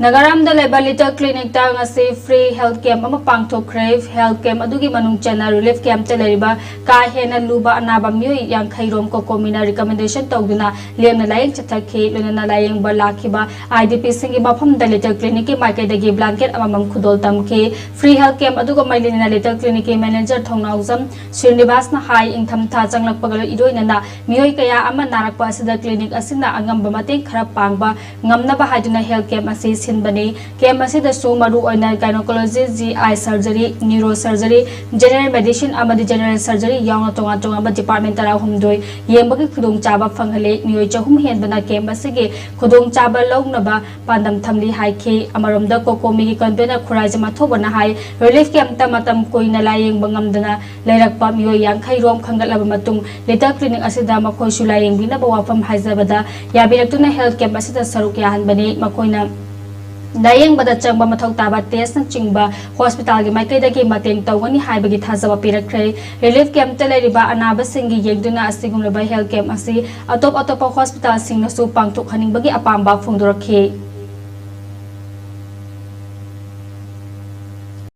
Nagaram da leiba little clinic ta ngasi free health camp ama pangthokhre health camp adugi manung chana relief camp te leiba ka hena luba anaba miyoi yang khairom ko komina recommendation tawduna lemna layeng chathakhi lona layeng ba lakhiba IDP singi bafam da little clinic ki market dagi blanket amam khudol tamke free health camp aduga mailina little clinic ki manager thongnauzam Srinivas na hai ingtham tha changlak pagal idoina na miyoi kaya ama narakpa asida clinic asina angam ba mateng khara pangba ngamna ba haiduna health camp asi Bani camp asida so maru oina gynecology GI surgery neurosurgery general medicine amadi general surgery yauna tonga tonga ba department tara humdoi yembagi khudong chaba fanghale miyoi chahum hen bana camp asige khudong chaba lognaba pandam thamli haikhe amaromda kokomi gi container khuraija mathobana hai relief camp ta matam koina layeng bangamdana leirakpa miyoi yankhai rom khangalaba matung little clinic asida makhoi sulayeng bina ba wafam haizabada yabilaktuna health camp asida saruk yahan bani makoina Dayeng bada changba mathau taba test na chingba hospital gi maikai dagi mateng tawani haibagi thajaba pirakre relief camp te leriba anaba singi yegduna asigumlaba health camp asi atop hospital singna su pangthok haning bagi apamba phongdorakhe